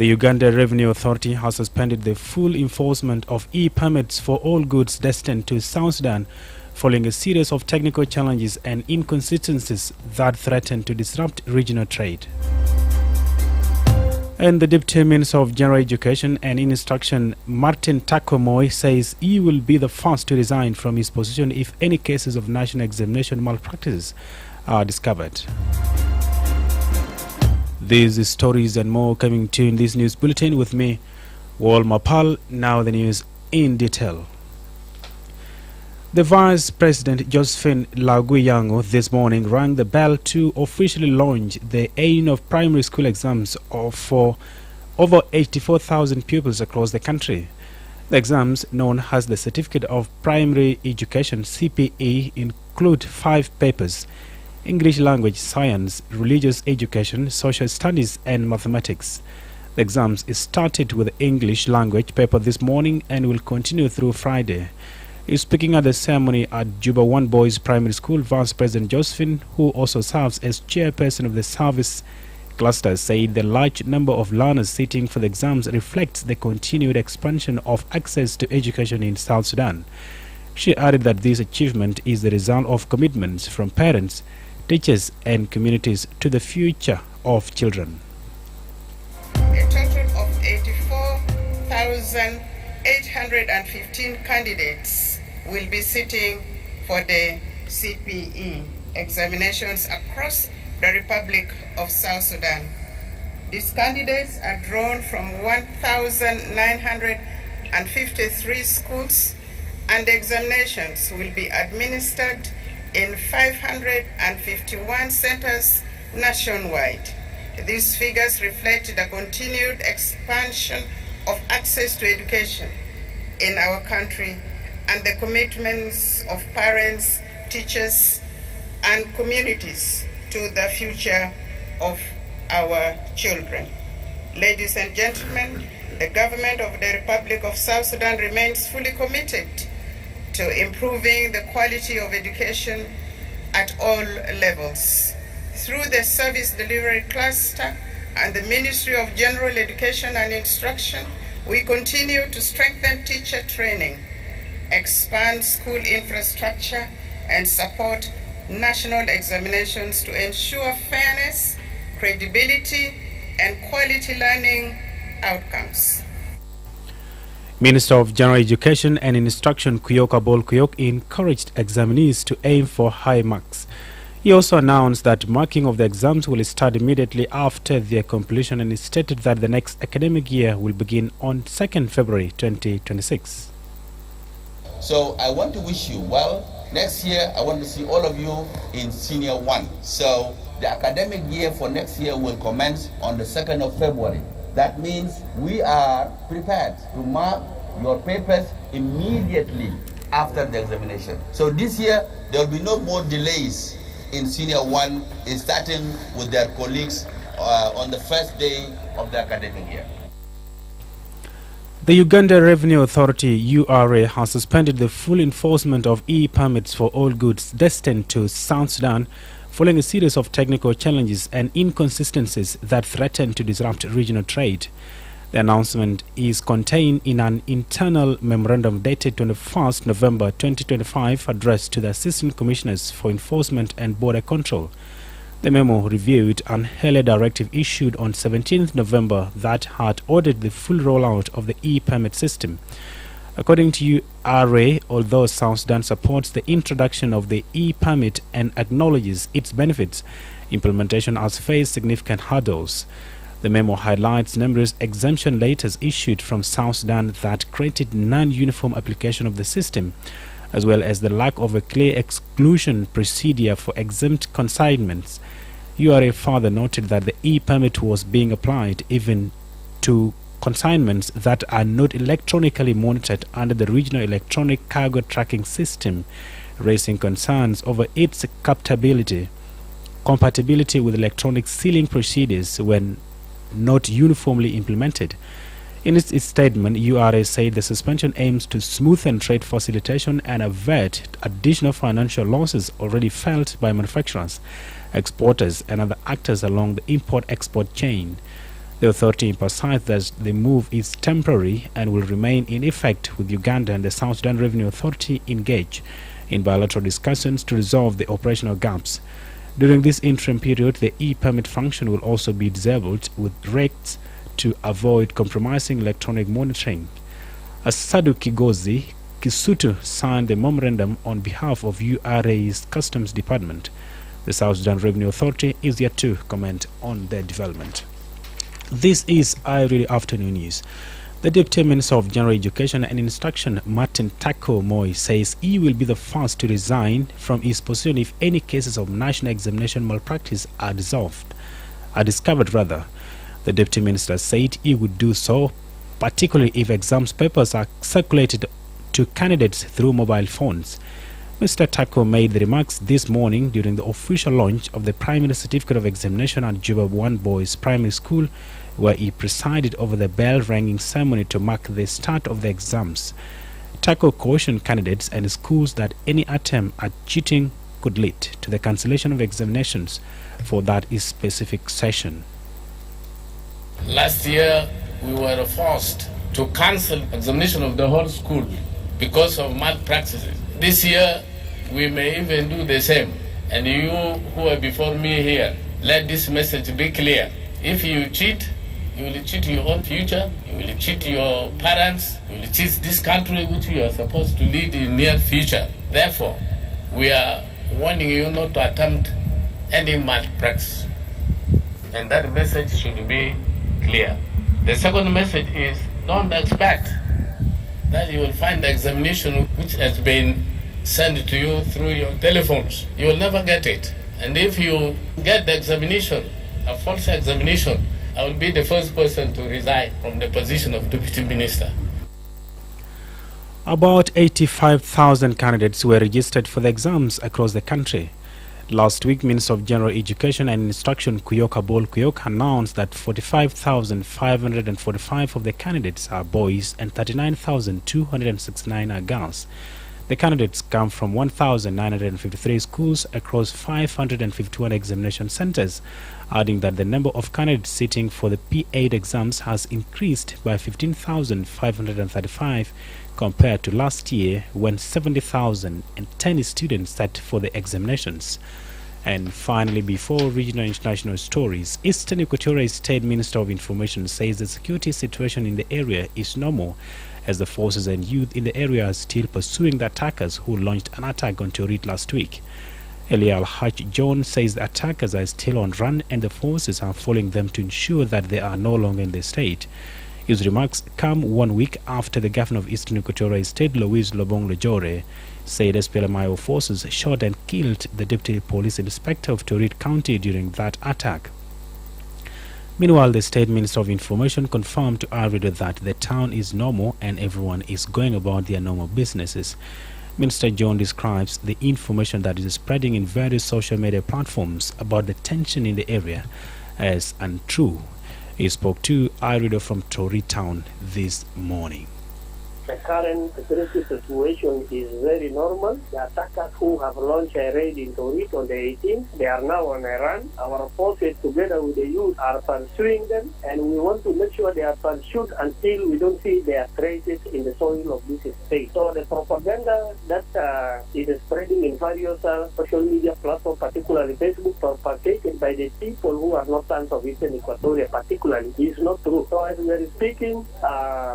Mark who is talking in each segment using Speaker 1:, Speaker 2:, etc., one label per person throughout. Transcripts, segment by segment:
Speaker 1: The Uganda Revenue Authority has suspended the full enforcement of e-permits for all goods destined to South Sudan following a series of technical challenges and inconsistencies that threaten to disrupt regional trade. And the Deputy Minister of General Education and Instruction, Martin Takomoy, says he will be the first to resign from his position if any cases of national examination malpractices are discovered. These stories and more coming to in this news bulletin with me, Wol Mapal. Now the news in detail. The Vice President Josephine Laguyango this morning rang the bell to officially launch the aim of primary school exams for over 84,000 pupils across the country. The exams, known as the Certificate of Primary Education (CPE), include 5 papers: English language, science, religious education, social studies and mathematics. The exams started with the English language paper this morning and will continue through Friday. Speaking at the ceremony at Juba One Boys Primary School, Vice President Josephine, who also serves as chairperson of the service cluster, said the large number of learners sitting for the exams reflects the continued expansion of access to education in South Sudan. She added that this achievement is the result of commitments from parents, teachers and communities to the future of children.
Speaker 2: A total of 84,815 candidates will be sitting for the CPE examinations across the Republic of South Sudan. These candidates are drawn from 1,953 schools, and the examinations will be administered in 551 centers nationwide. These figures reflect the continued expansion of access to education in our country and the commitments of parents, teachers, and communities to the future of our children. Ladies and gentlemen, the government of the Republic of South Sudan remains fully committed to improving the quality of education at all levels. Through the Service Delivery Cluster and the Ministry of General Education and Instruction, we continue to strengthen teacher training, expand school infrastructure, and support national examinations to ensure fairness, credibility, and quality learning outcomes.
Speaker 1: Minister of General Education and Instruction Kuyoka Bol Kuyok encouraged examinees to aim for high marks. He also announced that marking of the exams will start immediately after their completion, and he stated that the next academic year will begin on 2nd February 2026.
Speaker 3: So I want to wish you well. Next year, I want to see all of you in Senior 1. So the academic year for next year will commence on the 2nd of February. That means we are prepared to mark your papers immediately after the examination. So this year, there will be no more delays in Senior 1 in starting with their colleagues on the first day of the academic year.
Speaker 1: The Uganda Revenue Authority, URA, has suspended the full enforcement of e-permits for all goods destined to South Sudan following a series of technical challenges and inconsistencies that threaten to disrupt regional trade. The announcement is contained in an internal memorandum dated 21st November 2025 addressed to the Assistant Commissioners for Enforcement and Border Control. The memo reviewed an earlier directive issued on 17th November that had ordered the full rollout of the e-permit system. According to URA, although South Sudan supports the introduction of the e-permit and acknowledges its benefits, implementation has faced significant hurdles. The memo highlights numerous exemption letters issued from South Sudan that created non-uniform application of the system, as well as the lack of a clear exclusion procedure for exempt consignments. URA further noted that the e-permit was being applied even to consignments that are not electronically monitored under the Regional Electronic Cargo Tracking System, raising concerns over its compatibility with electronic sealing procedures when not uniformly implemented. In its statement, URA said the suspension aims to smoothen trade facilitation and avert additional financial losses already felt by manufacturers, exporters, and other actors along the import-export chain. The authority emphasized that the move is temporary and will remain in effect, with Uganda and the South Sudan Revenue Authority engaged in bilateral discussions to resolve the operational gaps. During this interim period, the e-permit function will also be disabled with rates to avoid compromising electronic monitoring. Asadu Kigozi Kisutu signed the memorandum on behalf of URA's Customs Department. The South Sudan Revenue Authority is yet to comment on their development. This is IRD Afternoon News. The Deputy Minister of General Education and Instruction, Martin Tako Moy, says he will be the first to resign from his position if any cases of national examination malpractice are discovered. The Deputy Minister said he would do so, particularly if exams papers are circulated to candidates through mobile phones. Mr. Tako made the remarks this morning during the official launch of the Primary Certificate of Examination at Juba 1 Boys Primary School, where he presided over the bell-ringing ceremony to mark the start of the exams. Tako cautioned candidates and schools that any attempt at cheating could lead to the cancellation of examinations for that specific session.
Speaker 4: Last year, we were forced to cancel examination of the whole school because of malpractices. This year, we may even do the same. And you who are before me here, let this message be clear. If you cheat, you will cheat your own future, you will cheat your parents, you will cheat this country which you are supposed to lead in near future. Therefore, we are warning you not to attempt any malpractice. And that message should be clear. The second message is don't expect that you will find the examination which has been sent to you through your telephones. You will never get it. And if you get the examination, a false examination, I will be the first person to resign from the position of Deputy Minister.
Speaker 1: About 85,000 candidates were registered for the exams across the country. Last week, Minister of General Education and Instruction Kuyoka Bol Kuyok announced that 45,545 of the candidates are boys and 39,269 are girls. The candidates come from 1,953 schools across 551 examination centers, adding that the number of candidates sitting for the P8 exams has increased by 15,535 compared to last year, when 70,010 students sat for the examinations. And finally, before regional and international stories, Eastern Equatorial State Minister of Information says the security situation in the area is normal, as the forces and youth in the area are still pursuing the attackers who launched an attack on Torit last week. Eliel Hutch John says the attackers are still on run and the forces are following them to ensure that they are no longer in the state. His remarks come 1 week after the governor of Eastern Equatorial State, Louise Lobong Lejore, said SPLMIO forces shot and killed the deputy police inspector of Torit County during that attack. Meanwhile, the State Minister of Information confirmed to Arido that the town is normal and everyone is going about their normal businesses. Minister John describes the information that is spreading in various social media platforms about the tension in the area as untrue. He spoke to Arido from Torit Town this morning.
Speaker 5: The current security situation is very normal. The attackers who have launched a raid in Torit on the 18th, they are now on a run. Our forces, together with the youth, are pursuing them, and we want to make sure they are pursued until we don't see their traces in the soil of this state. So the propaganda that is spreading in various social media platforms, particularly Facebook, propagated by the people who are not fans of Eastern Equatoria particularly, is not true. So as we are speaking,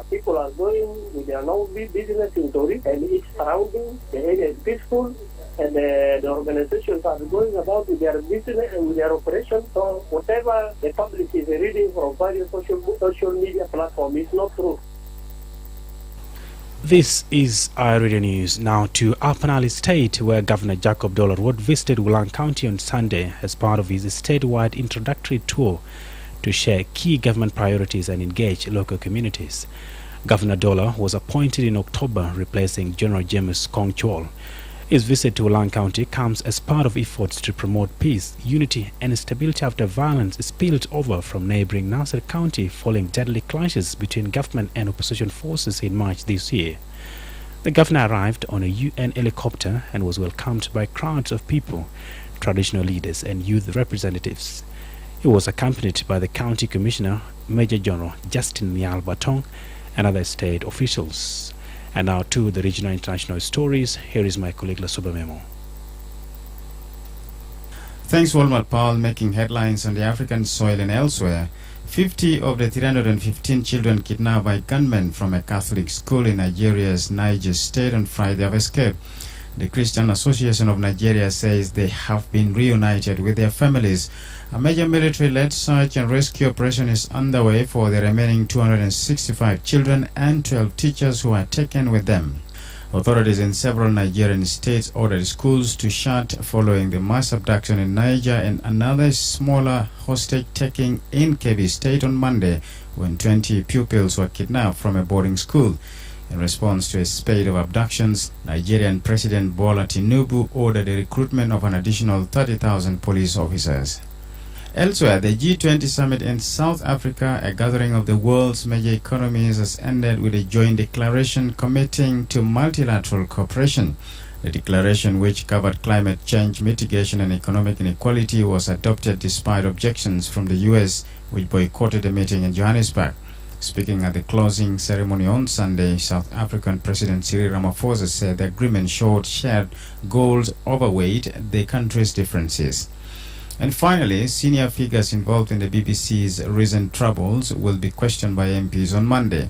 Speaker 5: people are going with their no business in Torit and its surrounding. The area is peaceful, and the organizations are going about with their business and with their operations. So whatever the public is reading from various social media platforms is not true.
Speaker 1: This is IRD News. Now to Upper Nile State, where Governor Jacob Dollarwood visited Wulang County on Sunday as part of his statewide introductory tour to share key government priorities and engage local communities. Governor Dollar was appointed in October, replacing General James Kongchol. His visit to Wulang County comes as part of efforts to promote peace, unity and stability after violence spilled over from neighboring Nasser County following deadly clashes between government and opposition forces in March this year. The governor arrived on a UN helicopter and was welcomed by crowds of people, traditional leaders and youth representatives. He was accompanied by the County Commissioner, Major General Justin Nyal Batong, and other state officials. And now to the regional international stories. Here is my colleague Lasuba Memo.
Speaker 6: Thanks, Wol Mapal, making headlines on the African soil and elsewhere. 50 of the 315 children kidnapped by gunmen from a Catholic school in Nigeria's Niger state on Friday have escaped. The Christian Association of Nigeria says they have been reunited with their families. A major military-led search and rescue operation is underway for the remaining 265 children and 12 teachers who are taken with them. Authorities in several Nigerian states ordered schools to shut following the mass abduction in Niger and another smaller hostage-taking in Kebbi State on Monday when 20 pupils were kidnapped from a boarding school. In response to a spate of abductions, Nigerian President Bola Tinubu ordered the recruitment of an additional 30,000 police officers. Elsewhere, the G20 summit in South Africa, a gathering of the world's major economies, has ended with a joint declaration committing to multilateral cooperation. The declaration, which covered climate change mitigation and economic inequality, was adopted despite objections from the US, which boycotted the meeting in Johannesburg. Speaking at the closing ceremony on Sunday, South African President Cyril Ramaphosa said the agreement showed shared goals overweighed the country's differences. And finally, senior figures involved in the BBC's recent troubles will be questioned by MPs on Monday.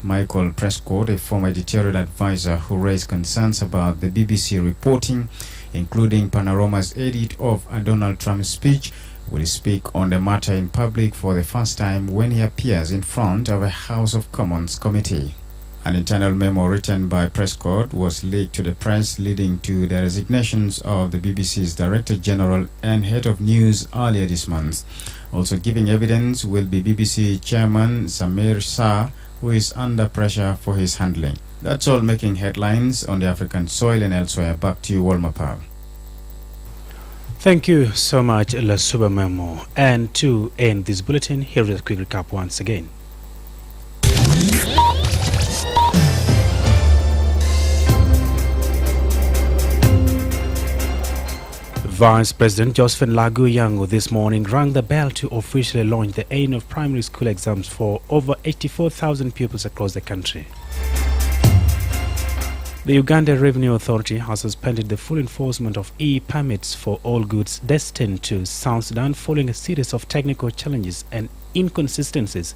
Speaker 6: Michael Prescott, a former editorial advisor who raised concerns about the BBC reporting, including Panorama's edit of a Donald Trump speech, will speak on the matter in public for the first time when he appears in front of a House of Commons committee. An internal memo written by Prescott was leaked to the press, leading to the resignations of the BBC's Director General and Head of News earlier this month. Also giving evidence will be BBC Chairman Samir Shah, who is under pressure for his handling. That's all making headlines on the African soil and elsewhere. Back to you, Wol Mapal.
Speaker 1: Thank you so much, Lasuba Memo. And to end this bulletin, here is a quick recap once again. Vice President Josephine Lagu Yango this morning rang the bell to officially launch the end of primary school exams for over 84,000 pupils across the country. The Uganda Revenue Authority has suspended the full enforcement of e-permits for all goods destined to South Sudan following a series of technical challenges and inconsistencies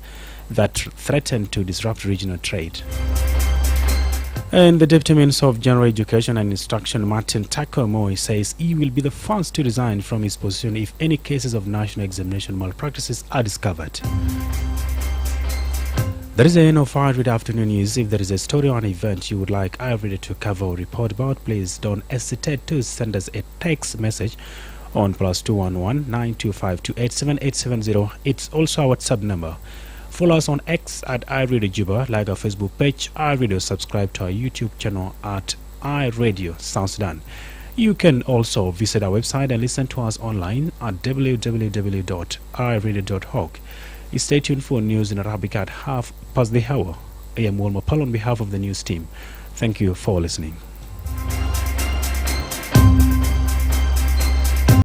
Speaker 1: that threaten to disrupt regional trade. And the Deputy Minister of General Education and Instruction, Martin Takomoy, says he will be the first to resign from his position if any cases of national examination malpractices are discovered. That is the end of our Afternoon News. If there is a story or an event you would like iReader to cover or report about, please don't hesitate to send us a text message on +211 925 287870. It's also our WhatsApp number. Follow us on X at iRadio Juba, like our Facebook page, iRadio, subscribe to our YouTube channel at iRadio South Sudan. You can also visit our website and listen to us online at www.iradio.org. Stay tuned for news in Arabic at 1/2 past the hour. I am Wol Mapal on behalf of the news team. Thank you for listening.